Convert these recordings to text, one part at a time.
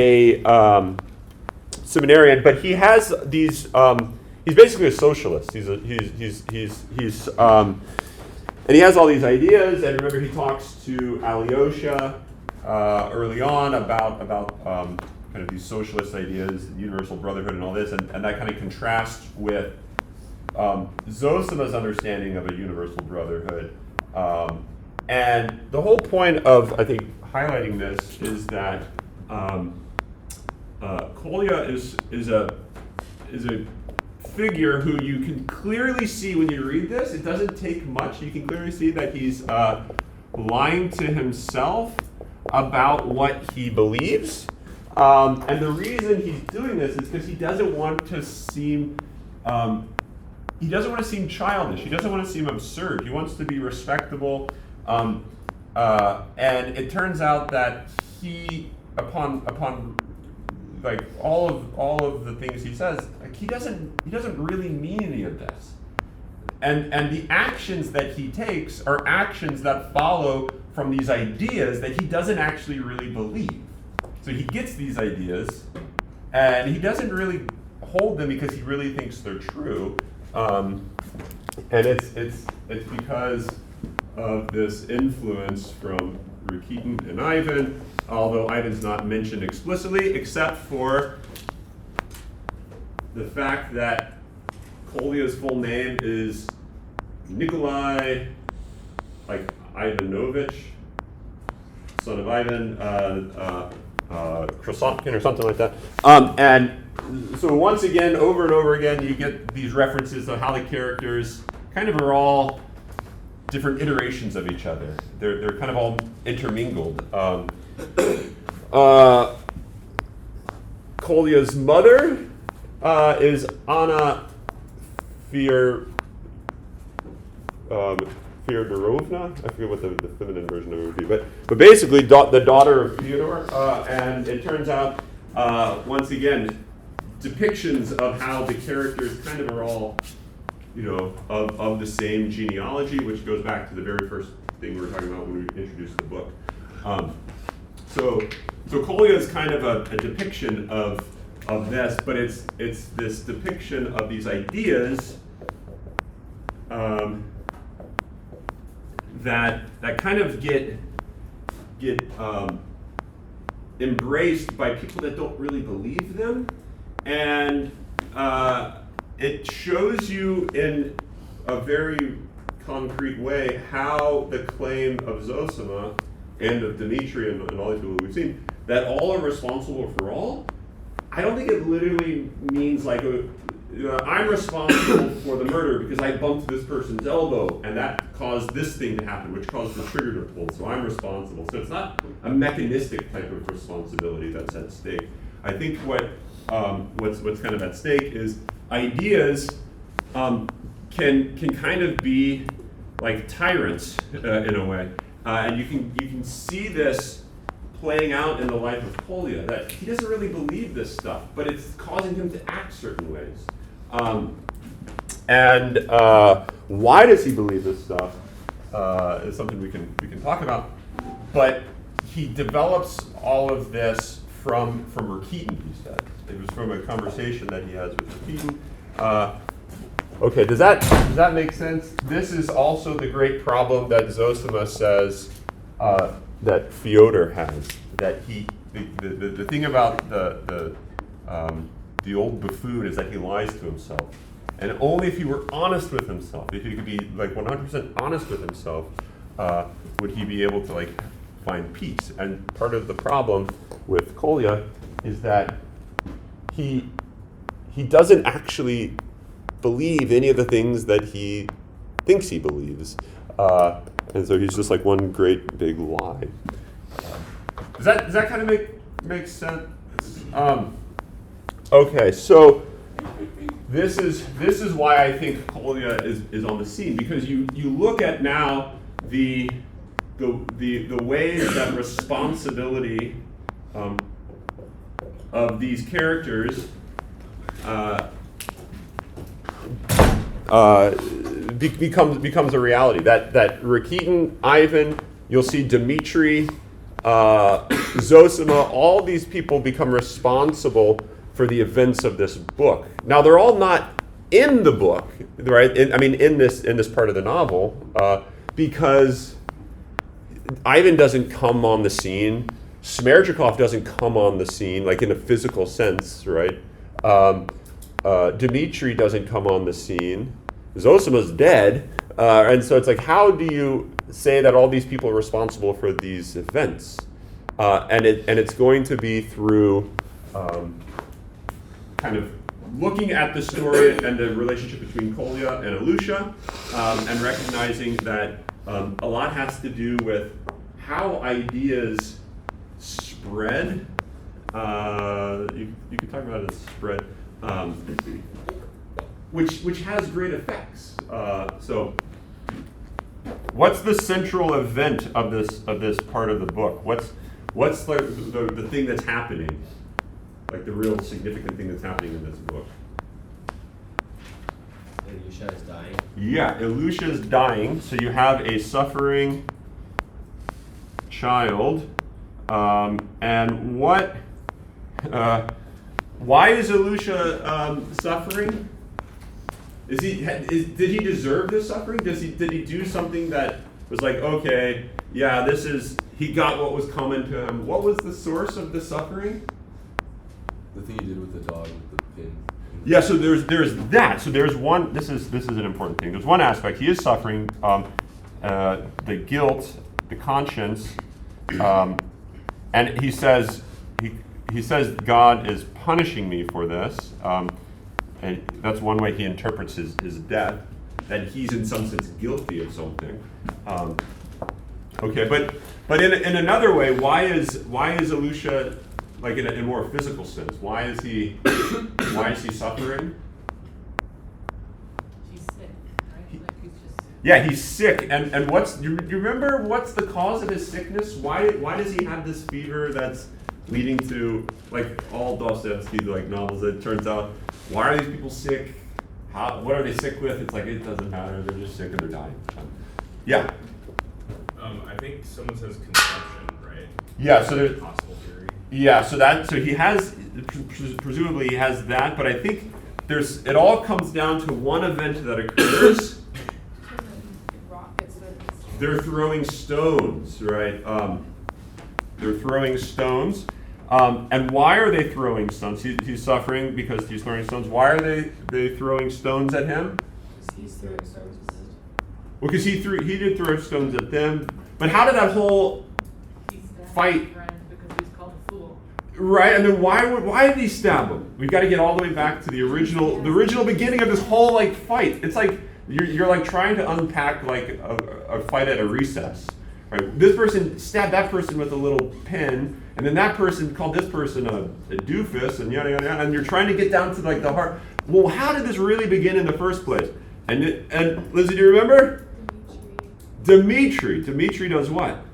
a seminarian, but he has these. He's basically a socialist. And he has all these ideas. And remember, he talks to Illusha early on about kind of these socialist ideas, universal brotherhood, and all this, and that kind of contrasts with Zosima's understanding of a universal brotherhood. And the whole point of, I think, highlighting this is that Kolya is a figure who you can clearly see when you read this. It doesn't take much. You can clearly see that he's lying to himself about what he believes. And the reason he's doing this is because he doesn't want to seem childish. He doesn't want to seem absurd. He wants to be respectable. And it turns out that he, upon like all of the things he says, like he doesn't really mean any of this. And the actions that he takes are actions that follow from these ideas that he doesn't actually really believe. So he gets these ideas, and he doesn't really hold them because he really thinks they're true. And it's because of this influence from Rakitin and Ivan, although Ivan's not mentioned explicitly, except for the fact that Kolya's full name is Nikolai, like Ivanovich, son of Ivan, Krasotkin or something like that. And so once again, over and over again, you get these references to how the characters kind of are all different iterations of each other. They're kind of all intermingled. Kolya's mother is Anna Fyodorovna. I forget what the feminine version of it would be, but basically the daughter of Fyodor. And it turns out, once again, depictions of how the characters kind of are all, of the same genealogy, which goes back to the very first thing we were talking about when we introduced the book. So Kolya is kind of a depiction of this, but it's this depiction of these ideas that kind of get embraced by people that don't really believe them, and it shows you in a very concrete way how the claim of Zosima and of Dmitri and all these people we've seen, that all are responsible for all. I don't think it literally means like I'm responsible for the murder because I bumped this person's elbow and that caused this thing to happen, which caused the trigger to pull, so I'm responsible. So it's not a mechanistic type of responsibility that's at stake. I think what's kind of at stake is ideas can kind of be like tyrants in a way, and you can see this playing out in the life of Kolya, that he doesn't really believe this stuff, but it's causing him to act certain ways. And why does he believe this stuff is something we can talk about. But he develops all of this from Rakitin, he said. It was from a conversation that he has with Rakitin. Okay, does that make sense? This is also the great problem that Zosima says that Fyodor has. That the thing about the old buffoon is that he lies to himself, and only if he were honest with himself, if he could be like 100% honest with himself, would he be able to like find peace. And part of the problem with Kolya is that he doesn't actually believe any of the things that he thinks he believes, and so he's just like one great big lie. Does that kind of make sense? Okay, so this is why I think Kolya is on the scene, because you look at now the ways that responsibility of these characters becomes a reality. That Rakitin, Ivan, you'll see Dmitri Zosima, all these people become responsible for the events of this book. Now, they're all not in the book, right? In this part of the novel, because Ivan doesn't come on the scene. Smerdyakov doesn't come on the scene, like in a physical sense, right? Dmitri doesn't come on the scene. Zosima's dead, and so it's like, how do you say that all these people are responsible for these events? And it's going to be through kind of looking at the story and the relationship between Kolya and Illusha, and recognizing that a lot has to do with how ideas spread. You could talk about it as spread, which has great effects. So, what's the central event of this part of the book? What's the thing that's happening? Like the real significant thing that's happening in this book? Illusha is dying. Yeah, Illusha is dying. So you have a suffering child, and what? Why is Illusha suffering? Did he deserve this suffering? Did he do something that was like, okay, yeah, he got what was coming to him? What was the source of the suffering? The thing he did with the dog with the pin. Yeah, so there's that. So there's one. This is an important thing. There's one aspect. He is suffering the guilt, the conscience, and he says God is punishing me for this, and that's one way he interprets his death. That he's in some sense guilty of something. Okay, but in another way, why is Illusha, like in a more physical sense, why is he suffering? He's sick, right? Like he's just. Yeah, he's sick, and you remember what's the cause of his sickness? Why does he have this fever that's leading to, like all Dostoevsky like novels? It turns out, why are these people sick? What are they sick with? It's like, it doesn't matter. They're just sick and they're dying. Yeah. I think someone says consumption, right? Yeah. So there's possible theory. Yeah. So he has, presumably he has that, but I think it all comes down to one event that occurs. They're throwing stones, right? They're throwing stones. And why are they throwing stones? He's suffering because he's throwing stones. Why are they throwing stones at him? He's throwing stones. Well, because he did throw stones at them. But how did that whole fight? Because he's called a fool. Right, and then why did he stab him? We've got to get all the way back to the original beginning of this whole like fight. It's like you're like trying to unpack like a fight at a recess. Right? This person stabbed that person with a little pin, and then that person called this person a doofus, and yada yada yada. And you're trying to get down to like the heart. Well, how did this really begin in the first place? And Lizzie, do you remember? Dmitri does what?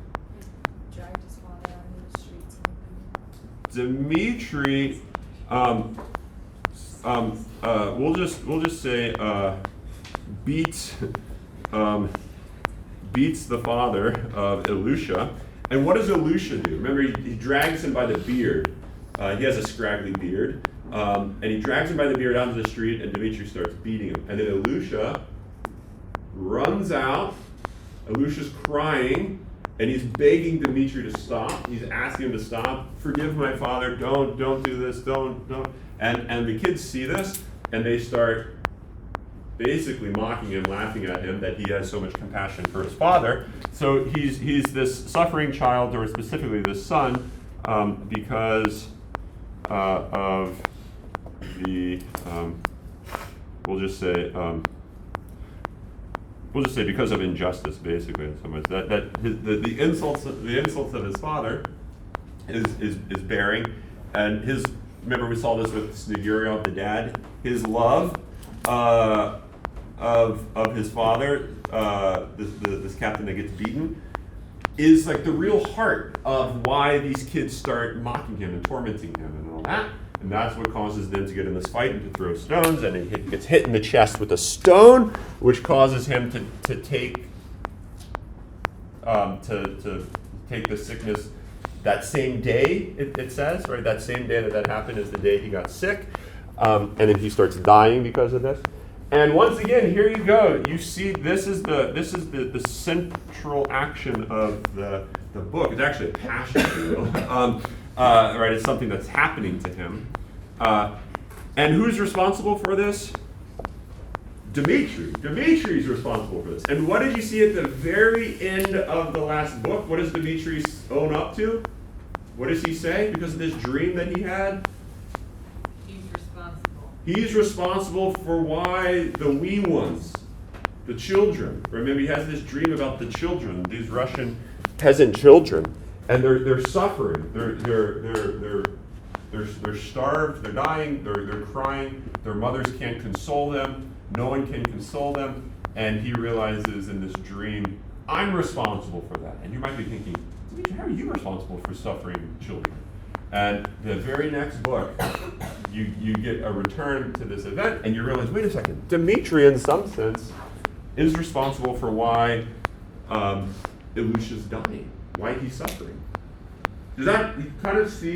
Dragged his father out into the streets. Dmitri, we'll just say beats the father of Illusha. And what does Illusha do? Remember, he drags him by the beard. He has a scraggly beard. And he drags him by the beard out into the street, and Dmitri starts beating him. And then Illusha runs out. Illusha's crying, and he's begging Dmitri to stop. He's asking him to stop. Forgive my father. Don't do this. Don't. And the kids see this, and they start basically mocking him, laughing at him that he has so much compassion for his father. So he's this suffering child, or specifically this son, because of the we'll just say because of injustice, basically, in some ways. The insults of his father is bearing, and remember we saw this with Sneguryov, the dad, his love of his father, this captain that gets beaten, is like the real heart of why these kids start mocking him and tormenting him and all that. And that's what causes them to get in this fight and to throw stones. And he gets hit in the chest with a stone, which causes him to take the sickness that same day, it says, right? That same day that happened is the day he got sick. And then he starts dying because of this. And once again, here you go. You see, this is the central action of the book. It's actually a passion, if you will. Right? It's something that's happening to him. And who's responsible for this? Dmitri. Dmitri's responsible for this. And what did you see at the very end of the last book? What does Dmitri own up to? What does he say? Because of this dream that he had? He's responsible. He's responsible for why the wee ones, the children. Remember, he has this dream about the children, these Russian peasant children, and they're suffering. They're starved. They're dying. They're crying. Their mothers can't console them. No one can console them. And he realizes in this dream, I'm responsible for that. And you might be thinking, how are you responsible for suffering children? And the very next book, you get a return to this event, and you realize, wait a second, Dmitri, in some sense, is responsible for why Illusha's dying, why he's suffering. Does that you kind of see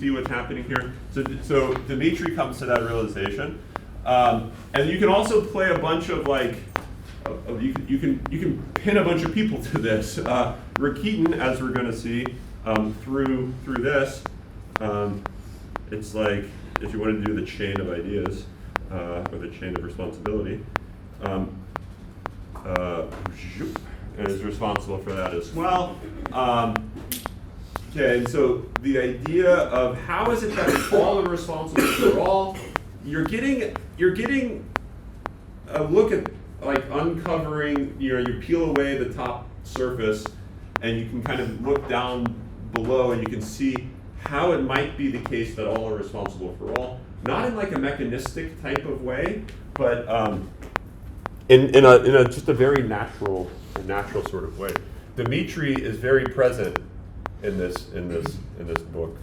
what's happening here? So Dmitri comes to that realization, and you can also play a bunch of you can pin a bunch of people to this. Rakitin, as we're going to see through this, it's like if you wanted to do the chain of ideas or the chain of responsibility, is responsible for that as well. Okay, and so the idea of how is it that all are responsible for all? You're getting a look at like uncovering. You peel away the top surface, and you can kind of look down below, and you can see how it might be the case that all are responsible for all. Not in like a mechanistic type of way, but in a just a very natural sort of way. Dmitri is very present in this book,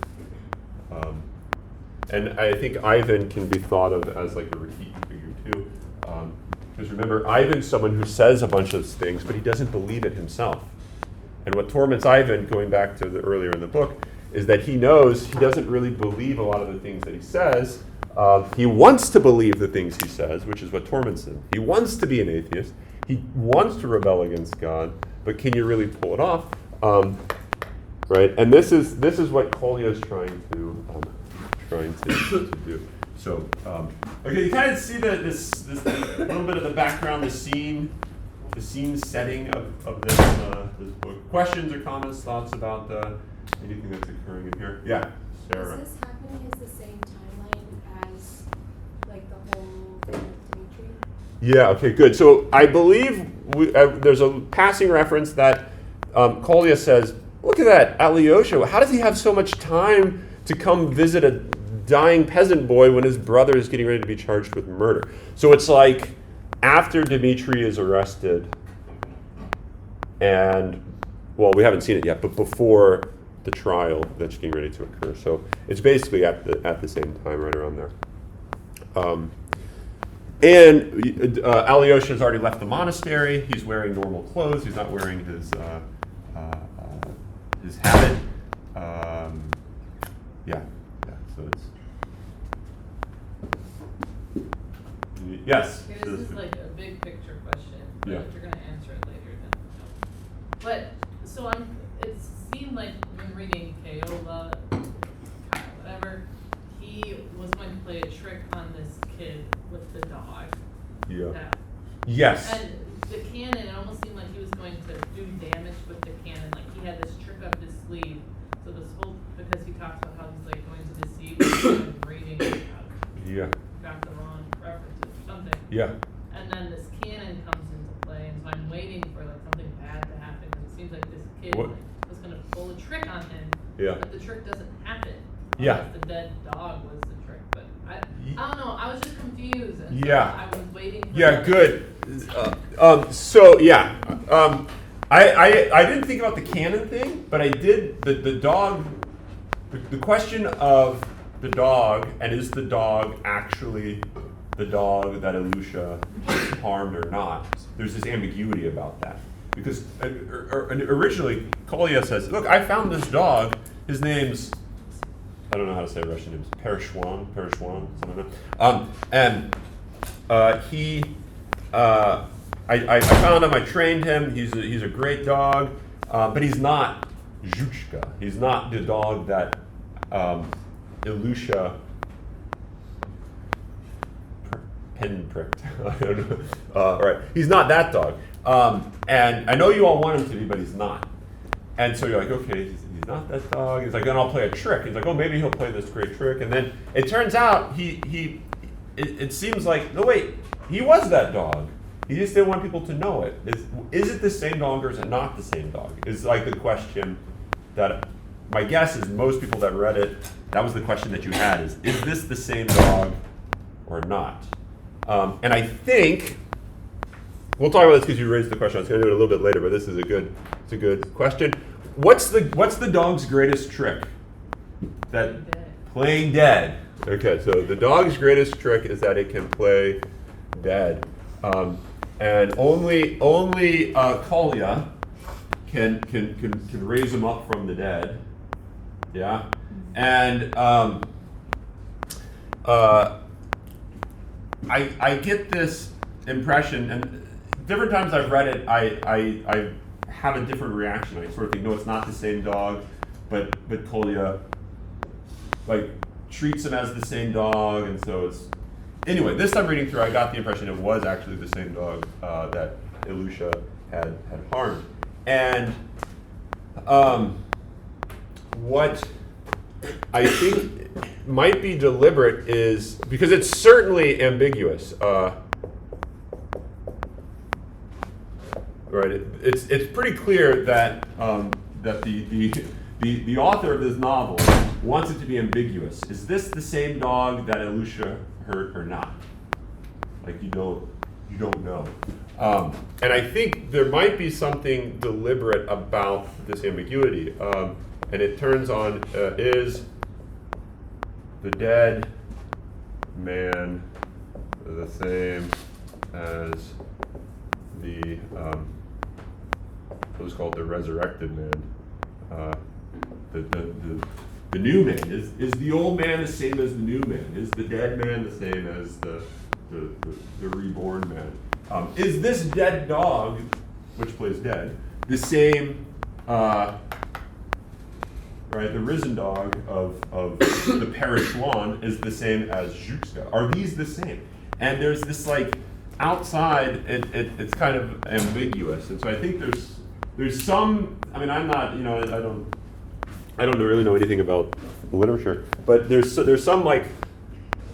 and I think Ivan can be thought of as like a Rakitin figure too, because remember, Ivan's someone who says a bunch of things, but he doesn't believe it himself. And what torments Ivan, going back to earlier in the book, is that he knows he doesn't really believe a lot of the things that he says. He wants to believe the things he says, which is what torments him. He wants to be an atheist. He wants to rebel against God, but can you really pull it off? Right? And this is what Kolya is trying to do. So, okay, you kind of see this little bit of the background, the scene setting of this book. Questions or comments, thoughts about anything that's occurring in here? Yeah, Sarah. Is this happening as the same timeline as like the whole thing with Dmitri? Yeah, okay, good. So I believe there's a passing reference that Kolya says, look at that, Illusha. How does he have so much time to come visit a dying peasant boy when his brother is getting ready to be charged with murder? So it's like after Dmitri is arrested, and, well, we haven't seen it yet, but before the trial that's getting ready to occur. So it's basically at the same time, right around there. And Alyosha has already left the monastery. He's wearing normal clothes. He's not wearing his habit. So it's yes. Okay, this is like a big picture question, but Yeah. if you're gonna answer it later, then no. But, so it seemed like when reading Kolya, whatever, he was going to play a trick on this kid with the dog. Yeah. That- Yes. And the cannon, it almost seemed like he was going to do damage with the cannon, like he had this trick up his sleeve. So this whole, because he talks about how he's like going to deceive and reading, Yeah. got the wrong references or something. Yeah. And then this cannon comes into play, and so I'm waiting for like something bad to happen, because it seems like this kid What? was gonna pull a trick on him. Yeah. But the trick doesn't happen. Yeah. Unless the dead dog was the trick, but I don't know, I was just confused, and so Yeah. I was waiting for Yeah, good. So yeah, I didn't think about the canon thing, but I did the dog. The question of the dog, and is the dog actually the dog that Illusha harmed or not? There's this ambiguity about that, because originally Kolya says, look, I found this dog. His name's, I don't know how to say Russian names, Perishwan, something like that. I found him, I trained him, he's a great dog, but he's not Zhuchka. He's not the dog that Illusha pinpricked. I don't know. Right. He's not that dog. And I know you all want him to be, but he's not. And so you're like, okay, he's not that dog. He's like, then I'll play a trick. He's like, oh, maybe he'll play this great trick. And then it turns out it seems like, no, wait, he was that dog. He just didn't want people to know it. Is it the same dog or is it not the same dog? Is like the question that my guess is most people that read it, that was the question that you had is this the same dog or not? And I think we'll talk about this because you raised the question. I was going to do it a little bit later, but this is a good question. What's the dog's greatest trick? Playing dead. Okay, so the dog's greatest trick is that it can play dead, and only Kolya can raise him up from the dead. Yeah, and I get this impression, and different times I've read it, I have a different reaction. I sort of think, no, it's not the same dog, but Kolya like treats him as the same dog, and so it's anyway. This time reading through, I got the impression it was actually the same dog that Illusha had harmed, and what I think might be deliberate is because it's certainly ambiguous. Right. It's pretty clear that that the author of this novel wants it to be ambiguous. Is this the same dog that Illusha hurt or not? Like you don't know. And I think there might be something deliberate about this ambiguity. And it turns on is the dead man the same as the what was called the resurrected man. The new man is the old man the same as the new man? Is the dead man the same as the reborn man? Is this dead dog, which plays dead, the same? Right, the risen dog of the Perishwan is the same as Zhuchka. Are these the same? And there's this like outside, it's kind of ambiguous, and so I think there's some. I mean, I'm not, I don't really know anything about literature, but there's some like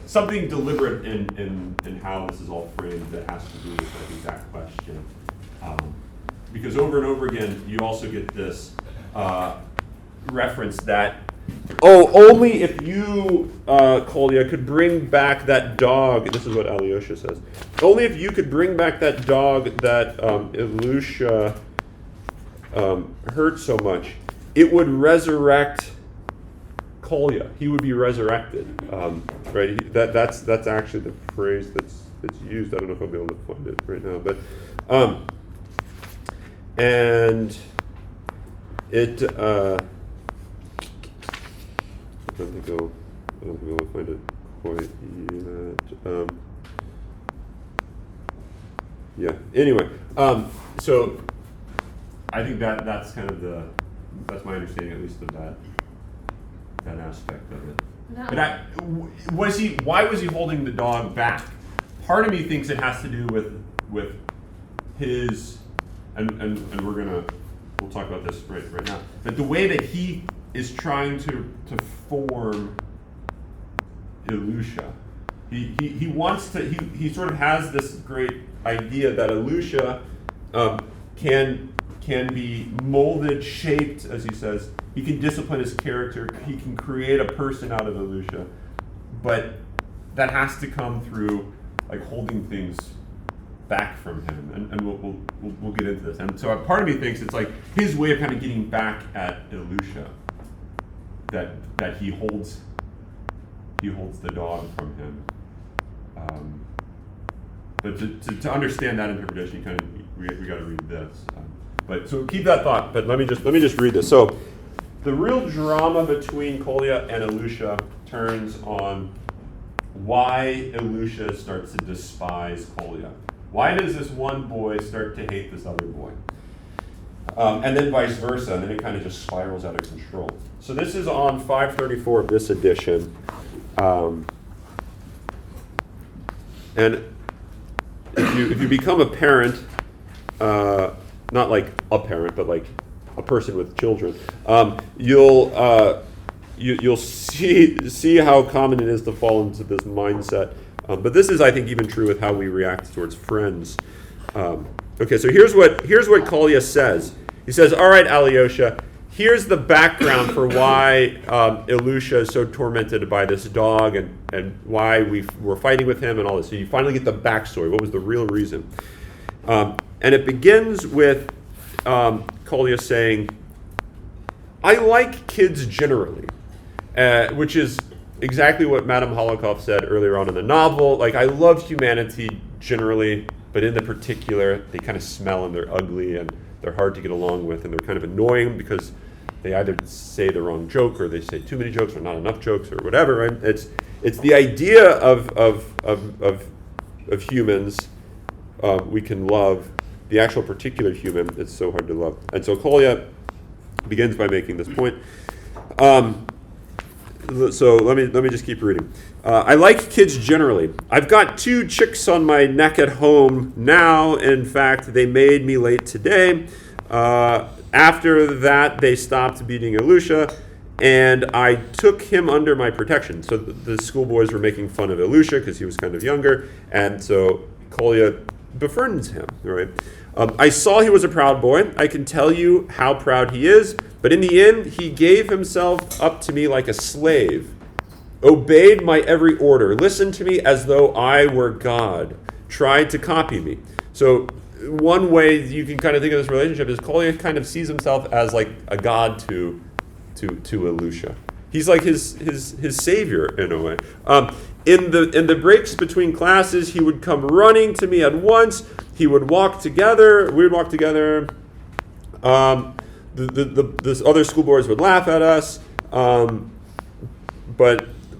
something deliberate in how this is all framed that has to do with that exact question, because over and over again you also get this reference that only if you Kolya could bring back that dog. This is what Alyosha says. Only if you could bring back that dog that Illusha hurt so much, it would resurrect Kolya. He would be resurrected. Right? That's actually the phrase that's used. I don't know if I'll be able to find it right now, but and it. I don't think I'll find it quite yet. Yeah. Anyway, so I think that's kind of that's my understanding, at least, of that aspect of it. No. But why was he holding the dog back? Part of me thinks it has to do with his and we'll talk about this right now. But the way that he is trying to form Illusha. He wants to, he sort of has this great idea that Illusha can be molded, shaped, as he says. He can discipline his character. He can create a person out of Illusha. But that has to come through like holding things back from him, and we'll get into this. And so part of me thinks it's like his way of kind of getting back at Illusha. That he holds the dog from him. But to understand that interpretation, we got to read this. But so keep that thought. But let me just read this. So the real drama between Kolya and Illusha turns on why Illusha starts to despise Kolya. Why does this one boy start to hate this other boy? And then vice versa, and then it kind of just spirals out of control. So this is on 534 of this edition. And if you become a parent, not like a parent, but like a person with children, you'll see how common it is to fall into this mindset. But this is, I think, even true with how we react towards friends. Okay, so here's what Kolya says. He says, "All right, Alyosha, here's the background for why Illusha is so tormented by this dog and why we're fighting with him and all this." So you finally get the backstory. What was the real reason? And it begins with Kolya saying, "I like kids generally," which is exactly what Madame Holikov said earlier on in the novel. Like, I love humanity generally, but in the particular, they kind of smell and they're ugly and they're hard to get along with and they're kind of annoying because they either say the wrong joke or they say too many jokes or not enough jokes or whatever. Right? It's the idea of humans we can love. The actual particular human, it's so hard to love. And so Kolya begins by making this point. So let me just keep reading. I like kids generally. I've got 2 chicks on my neck at home now. In fact, they made me late today. After that, they stopped beating Illusha, and I took him under my protection. So the schoolboys were making fun of Illusha because he was kind of younger, and so Kolya befriends him. Right? I saw he was a proud boy. I can tell you how proud he is. But in the end, he gave himself up to me like a slave, obeyed my every order, listened to me as though I were God, tried to copy me. So one way you can kind of think of this relationship is Kolya kind of sees himself as like a god to Illusha. He's like his savior in a way. In the breaks between classes, he would come running to me at once. He would walk together. We would walk together. The other schoolboys would laugh at us, but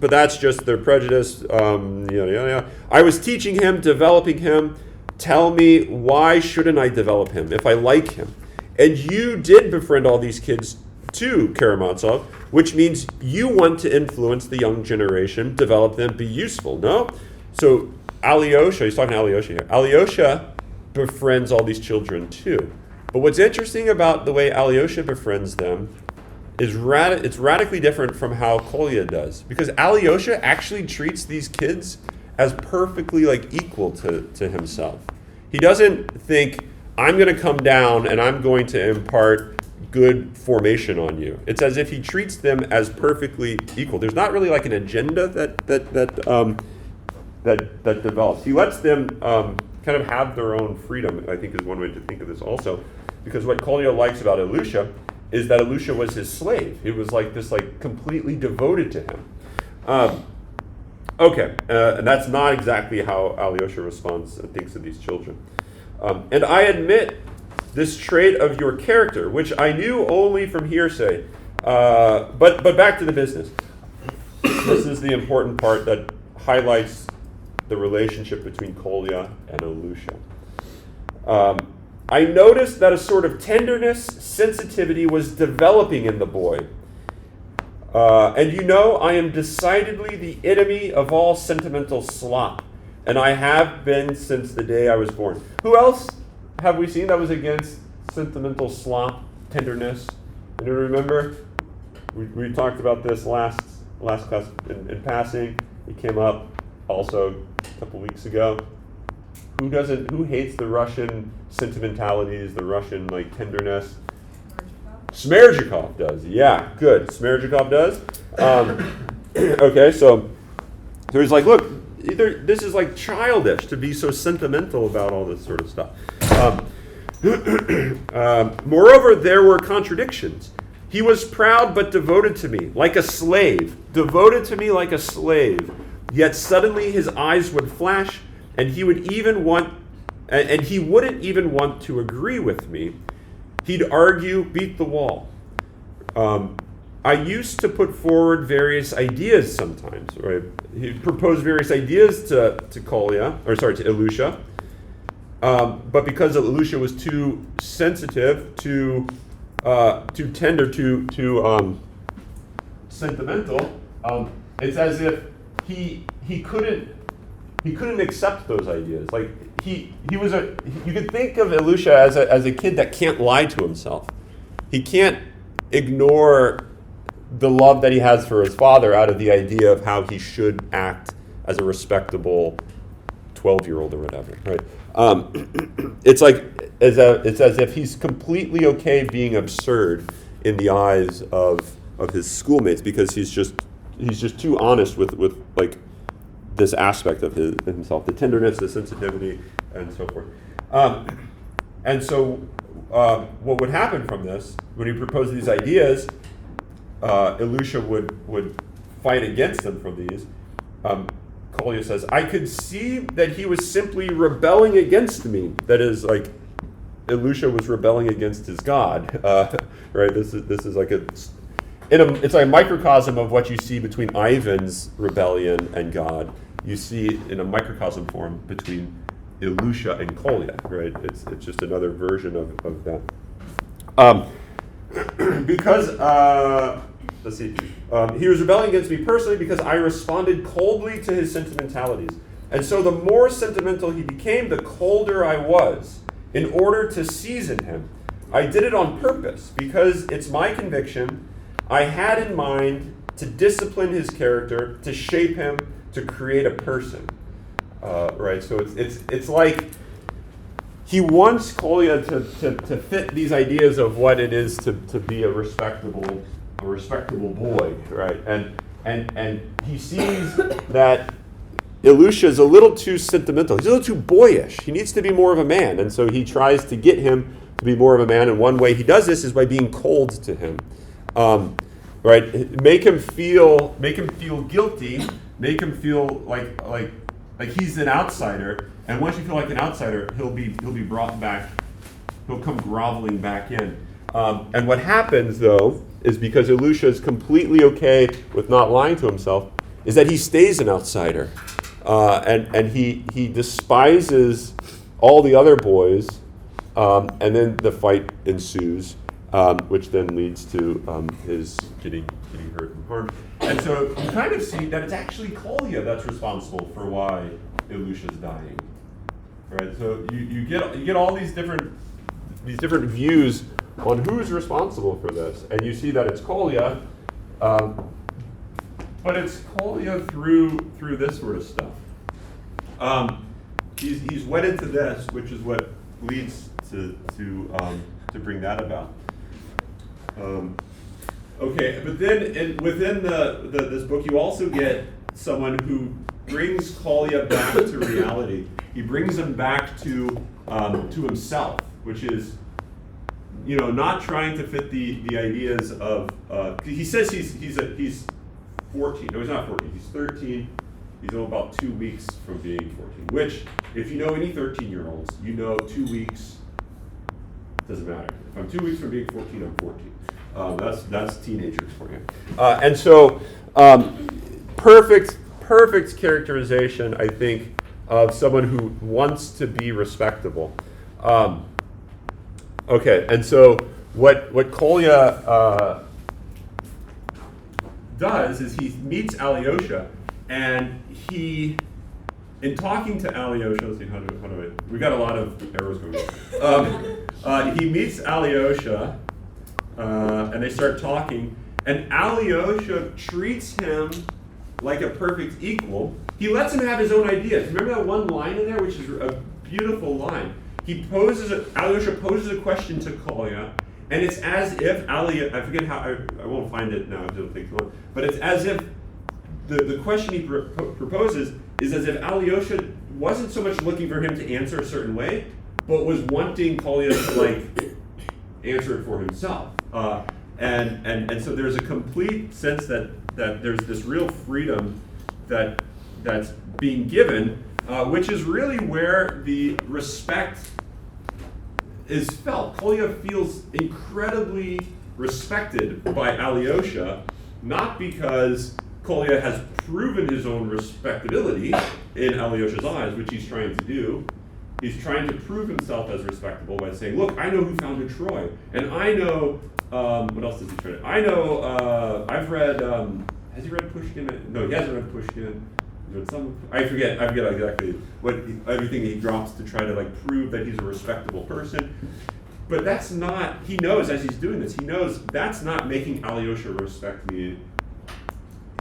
that's just their prejudice. Yada, yada, yada. I was teaching him, developing him. Tell me, why shouldn't I develop him if I like him? And you did befriend all these kids too, Karamazov, which means you want to influence the young generation, develop them, be useful, no? So Alyosha, he's talking to Alyosha here. Alyosha befriends all these children too. But what's interesting about the way Alyosha befriends them is it's radically different from how Kolya does. Because Alyosha actually treats these kids as perfectly like equal to himself. He doesn't think, I'm going to come down and I'm going to impart good formation on you. It's as if he treats them as perfectly equal. There's not really like an agenda that develops. He lets them kind of have their own freedom, I think is one way to think of this also. Because what Kolya likes about Illusha is that Illusha was his slave. He was like this, like completely devoted to him. And that's not exactly how Alyosha responds and thinks of these children. And I admit this trait of your character, which I knew only from hearsay. But back to the business. This is the important part that highlights the relationship between Kolya and Illusha. I noticed that a sort of tenderness, sensitivity was developing in the boy. And you know, I am decidedly the enemy of all sentimental slop, and I have been since the day I was born. Who else have we seen that was against sentimental slop, tenderness? You remember? We talked about this last class in passing. It came up also a couple weeks ago. Who hates the Russian sentimentalities, the Russian like tenderness? Smerdyakov does. Yeah, good. Smerdyakov does. Okay, so he's like, look, this is like childish to be so sentimental about all this sort of stuff. Moreover, there were contradictions. He was proud but devoted to me, like a slave. Devoted to me like a slave. Yet suddenly his eyes would flash, and he wouldn't even want to agree with me. He'd argue, beat the wall. I used to put forward various ideas sometimes, right? He'd propose various ideas to Kolya, to Illusha. But because Illusha was too sensitive, too tender, too sentimental, it's as if he couldn't accept those ideas. Like you could think of Illusha as a kid that can't lie to himself. He can't ignore the love that he has for his father out of the idea of how he should act as a respectable 12-year-old or whatever, right? It's as if he's completely okay being absurd in the eyes of his schoolmates because he's just too honest with like this aspect of himself, the tenderness, the sensitivity, and so forth. And so what would happen from this, when he proposed these ideas, Illusha would fight against them from these. Kolya says, I could see that he was simply rebelling against me. That is, like, Illusha was rebelling against his God. Right? This is like it's like a microcosm of what you see between Ivan's rebellion and God. You see in a microcosm form between Illusha and Kolya, right? It's just another version of that. Because let's see, he was rebelling against me personally because I responded coldly to his sentimentalities, and so the more sentimental he became, the colder I was. In order to season him, I did it on purpose because it's my conviction. I had in mind to discipline his character, to shape him, to create a person. Right, so it's like he wants Kolya to fit these ideas of what it is to be a respectable boy, right? And he sees that Illusha is a little too sentimental. He's a little too boyish. He needs to be more of a man, and so he tries to get him to be more of a man. And one way he does this is by being cold to him, right? Make him feel guilty. Make him feel like he's an outsider. And once you feel like an outsider, he'll be brought back. He'll come groveling back in. And what happens though is because Illusha is completely okay with not lying to himself, is that he stays an outsider, and he despises all the other boys, and then the fight ensues, which then leads to his getting hurt and harmed. And so you kind of see that it's actually Kolya that's responsible for why Illusha's dying, right? So you get all these different views on who's responsible for this, and you see that it's Kolya, but it's Kolya through this sort of stuff. He's wedded to this, which is what leads to bring that about. Okay, but then within this book, you also get someone who brings Kolya back to reality. He brings him back to himself, which is, not trying to fit the ideas of. He says he's 14. No, he's not 14. He's 13. He's about 2 weeks from being 14. Which, if you know any 13-year-olds, 2 weeks doesn't matter. If I'm 2 weeks from being 14, I'm 14. That's teenagers for you. And so, perfect characterization, I think, of someone who wants to be respectable. Okay, and so what Kolya does is he meets Alyosha, and he, in talking to Alyosha, let's see, how do I, we got a lot of arrows going. He meets Alyosha, and they start talking, and Alyosha treats him like a perfect equal. He lets him have his own ideas. Remember that one line in there, which is a beautiful line. Alyosha poses a question to Kolya, and it's as if I forget how, I won't find it now, it'll take too long, but it's as if the question he proposes is as if Alyosha wasn't so much looking for him to answer a certain way, but was wanting Kolya to answer it for himself. And so there's a complete sense that there's this real freedom that's being given, which is really where the respect is felt. Kolya feels incredibly respected by Alyosha, not because Kolya has proven his own respectability in Alyosha's eyes, which he's trying to do. He's trying to prove himself as respectable by saying, look, I know who founded Troy, and I know, what else does he try to, I know, I've read, has he read Pushkin? No, he hasn't read Pushkin. I forget exactly everything he drops to try to like prove that he's a respectable person. But that's not, he knows as he's doing this, he knows that's not making Alyosha respect me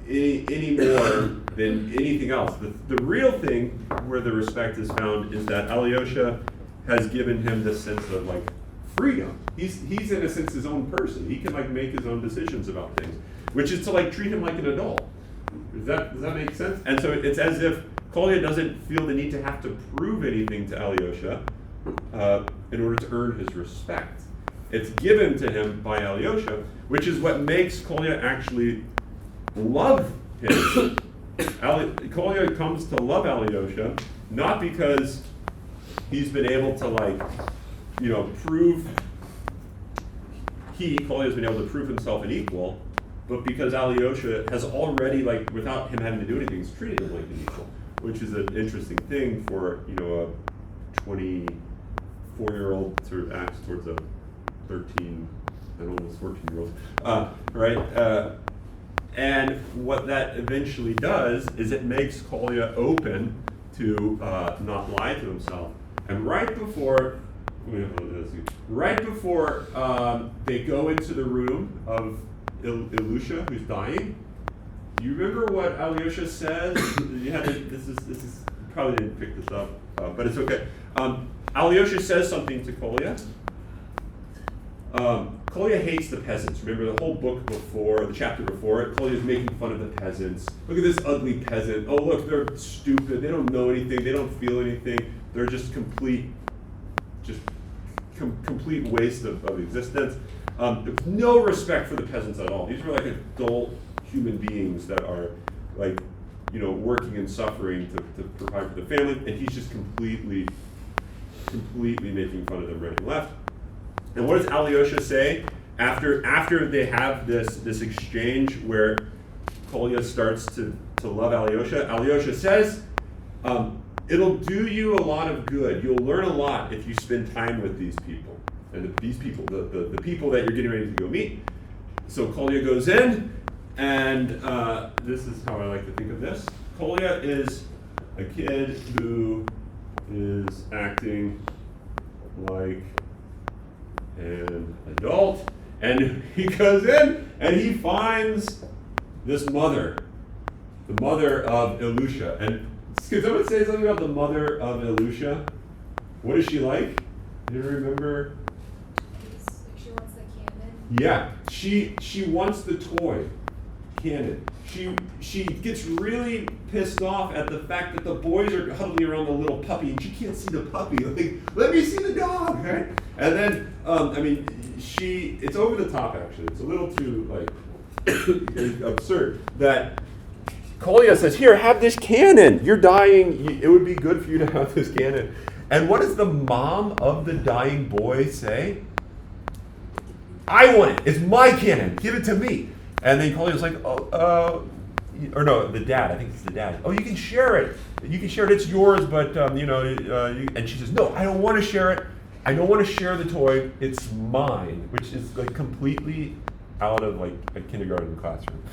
any more than anything else. The real thing where the respect is found is that Alyosha has given him this sense of like freedom. He's in a sense his own person. He can like make his own decisions about things, which is to like treat him like an adult. Does that make sense? And so it's as if Kolya doesn't feel the need to have to prove anything to Alyosha in order to earn his respect. It's given to him by Alyosha, which is what makes Kolya actually love him. Kolya comes to love Alyosha not because he's been able to like, prove Kolya's been able to prove himself an equal, but because Alyosha has already, like, without him having to do anything, he's treated him like an equal, which is an interesting thing for, a 24-year-old sort of acts towards a 13 and almost 14-year-old, right? And what that eventually does is it makes Kolya open to not lie to himself. And right before they go into the room of Illusha, who's dying, do you remember what Alyosha says? This is probably didn't pick this up, but it's okay. Alyosha says something to Kolya. Kolya hates the peasants. Remember the whole book before, the chapter before it, Kolya's making fun of the peasants. Look at this ugly peasant. Oh look, they're stupid. They don't know anything. They don't feel anything. They're just complete waste of existence. No respect for the peasants at all. These are like adult human beings that are like, working and suffering to provide for the family, and he's just completely making fun of them right and left. And what does Alyosha say after they have this exchange where Kolya starts to love Alyosha? Alyosha says, it'll do you a lot of good. You'll learn a lot if you spend time with these people. And these people, the people that you're getting ready to go meet. So Kolya goes in, and this is how I like to think of this. Kolya is a kid who is acting like an adult, and he goes in and he finds this mother, the mother of Illusha. And can someone say something about the mother of Illusha? What is she like? Do you remember? She wants the cannon. Yeah, she wants the toy cannon. She gets really pissed off at the fact that the boys are huddling around the little puppy and she can't see the puppy. Like, let me see the dog, right? And then, it's over the top actually. It's a little too like absurd that Kolya says, "Here, have this cannon. You're dying. It would be good for you to have this cannon." And what does the mom of the dying boy say? "I want it. It's my cannon. Give it to me." And then Kolya's like, or no, the dad. I think it's the dad. "Oh, you can share it. You can share it. It's yours, but And she says, "No, I don't want to share it. I don't want to share the toy. It's mine," which is like completely out of like a kindergarten classroom.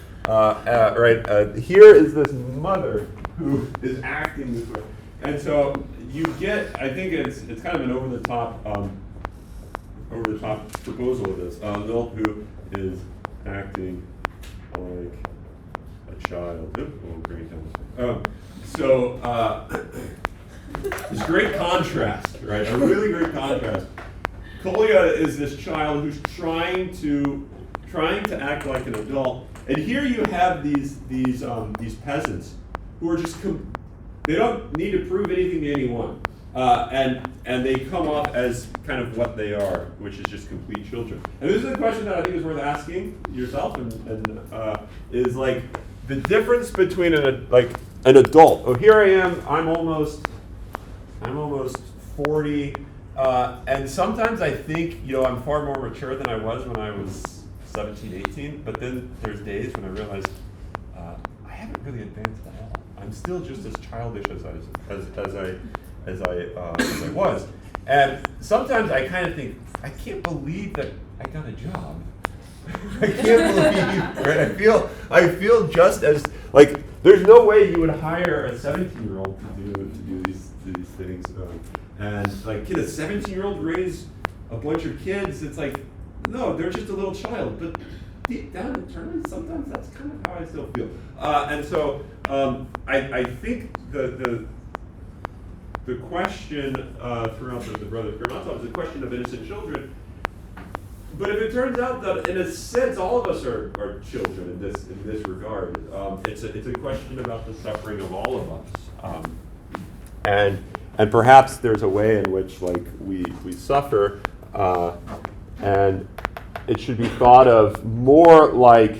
Here is this mother who is acting this way, and so you get. I think it's kind of an over the top proposal of this. Milt, who is acting like a child. We'll bring it down. This great contrast, right? A really great contrast. Kolya is this child who's trying to act like an adult, and here you have these peasants who are just they don't need to prove anything to anyone, and they come off as kind of what they are, which is just complete children. And this is a question that I think is worth asking yourself, and is like the difference between an adult. Oh, here I am. I'm almost 40. And sometimes I think, I'm far more mature than I was when I was 17, 18, but then there's days when I realize I haven't really advanced at all. I'm still just as childish as I was. And sometimes I kind of think, I can't believe that I got a job. I can't believe, right? I feel just as, like, there's no way you would hire a 17-year-old to do these things. And like, can a 17-year-old raise a bunch of kids? It's like, no, they're just a little child. But deep down internally, sometimes that's kind of how I still feel. And so I think the question throughout the Brothers Karamazov is the question of innocent children. But if it turns out that, in a sense, all of us are children in this regard, it's a question about the suffering of all of us, and perhaps there's a way in which we suffer, and it should be thought of more like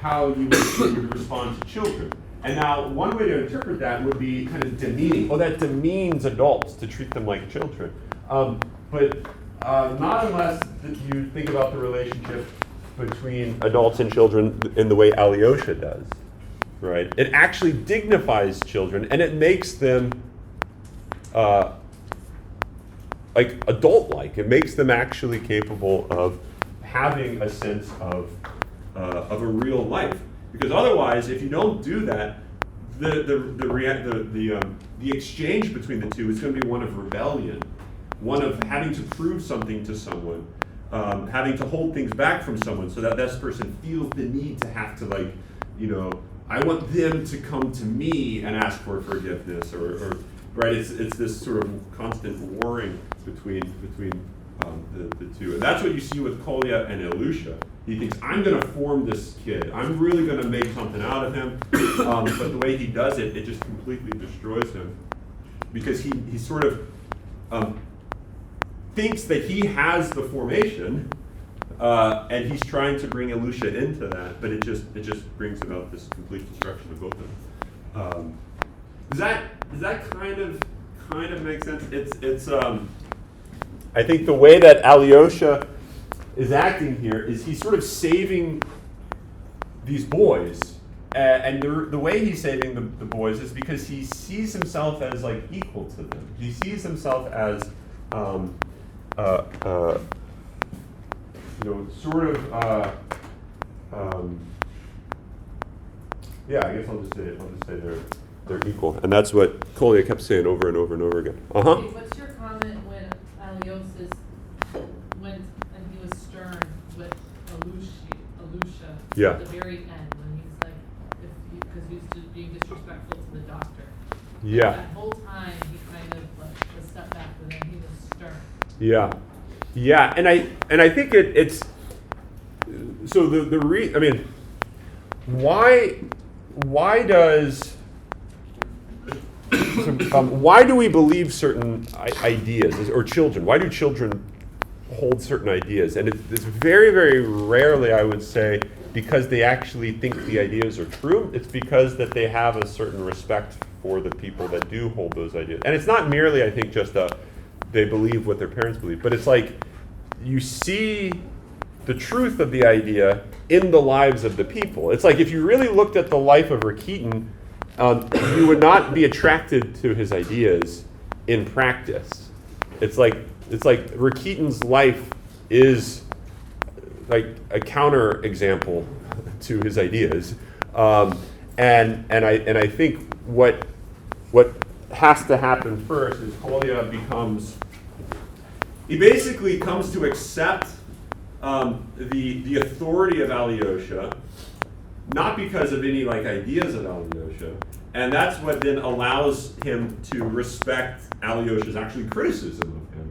how you would respond to children. And now, one way to interpret that would be kind of demeaning. Oh, that demeans adults to treat them like children. But not unless you think about the relationship between adults and children in the way Alyosha does, right? It actually dignifies children, and it makes them like adult-like. It makes them actually capable of having a sense of a real life. Because otherwise, if you don't do that, the exchange between the two is going to be one of rebellion, one of having to prove something to someone, having to hold things back from someone, so that this person feels the need to have to, I want them to come to me and ask for forgiveness, or right? It's this sort of constant warring between the two, and that's what you see with Kolya and Illusha. He thinks, I'm going to form this kid. I'm really going to make something out of him. But the way he does it, it just completely destroys him. Because he sort of thinks that he has the formation, and he's trying to bring Illusha into that, but it just brings about this complete destruction of both of them. Does that kind of make sense? It's I think the way that Alyosha is acting here is he's sort of saving these boys, and the way he's saving the boys is because he sees himself as equal to them. He sees himself as sort of I guess I'll just say they're equal, and that's what Kolya kept saying over and over and over again. Okay, what's your comment when Alyosha went and he was stern with Illusha Yeah. at the very end when he's like, because he was being disrespectful to the doctor. Yeah. That whole time he kind of was stepped back, but then he was stern. Yeah, and I think it's so why do we believe certain ideas, or children? Why do children hold certain ideas? And it's very, very rarely, I would say, because they actually think the ideas are true. It's because that they have a certain respect for the people that do hold those ideas. And it's not merely, I think, just they believe what their parents believe, but it's like you see the truth of the idea in the lives of the people. It's like if you really looked at the life of Rakitin, you would not be attracted to his ideas in practice. It's like Rakitin's life is like a counter example to his ideas, and I think what has to happen first is Kolya basically comes to accept the authority of Alyosha, not because of any ideas of Alyosha, and that's what then allows him to respect Alyosha's actually criticism of him.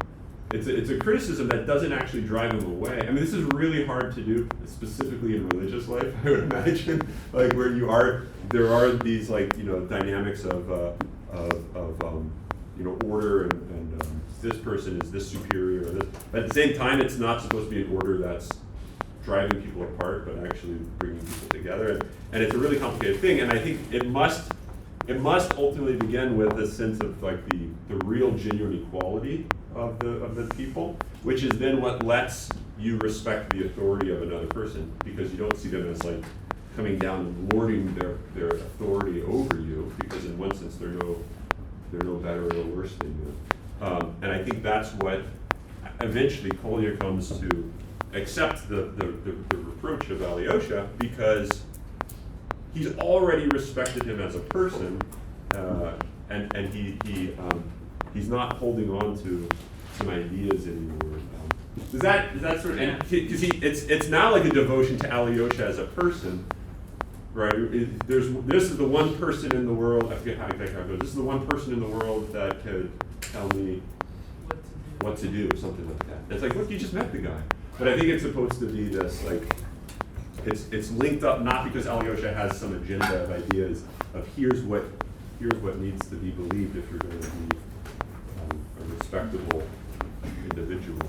It's a criticism that doesn't actually drive him away. I mean, this is really hard to do, specifically in religious life, I would imagine, where there are these dynamics of order and this person is this superior, or this. At the same time, it's not supposed to be an order that's driving people apart, but actually bringing people together. And it's a really complicated thing. And I think it must it must ultimately begin with a sense of like the real genuine equality of the people, which is then what lets you respect the authority of another person, because you don't see them as like coming down and lording their authority over you, because in one sense they're no better or no worse than you. And I think that's what eventually Kolya comes to accept the reproach of Alyosha, because he's already respected him as a person, and he's not holding on to some ideas anymore. Does that sort of, because it's now like a devotion to Alyosha as a person, right? This is the one person in the world, I forget how exactly how it goes, this is the one person in the world that could tell me what to do, or something like that. It's like, look, you just met the guy. But I think it's supposed to be this, like, it's linked up not because Alyosha has some agenda of ideas of here's what needs to be believed if you're going to be a respectable individual.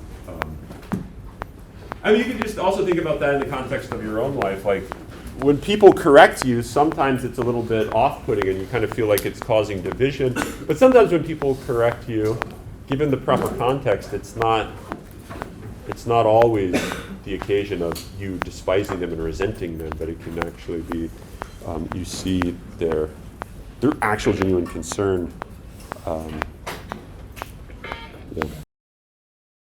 I mean, you can just also think about that in the context of your own life. Like, when people correct you, sometimes it's a little bit off-putting and you kind of feel like it's causing division. But sometimes when people correct you, given the proper context, it's not always the occasion of you despising them and resenting them, but it can actually be you see their actual genuine concern. Yeah.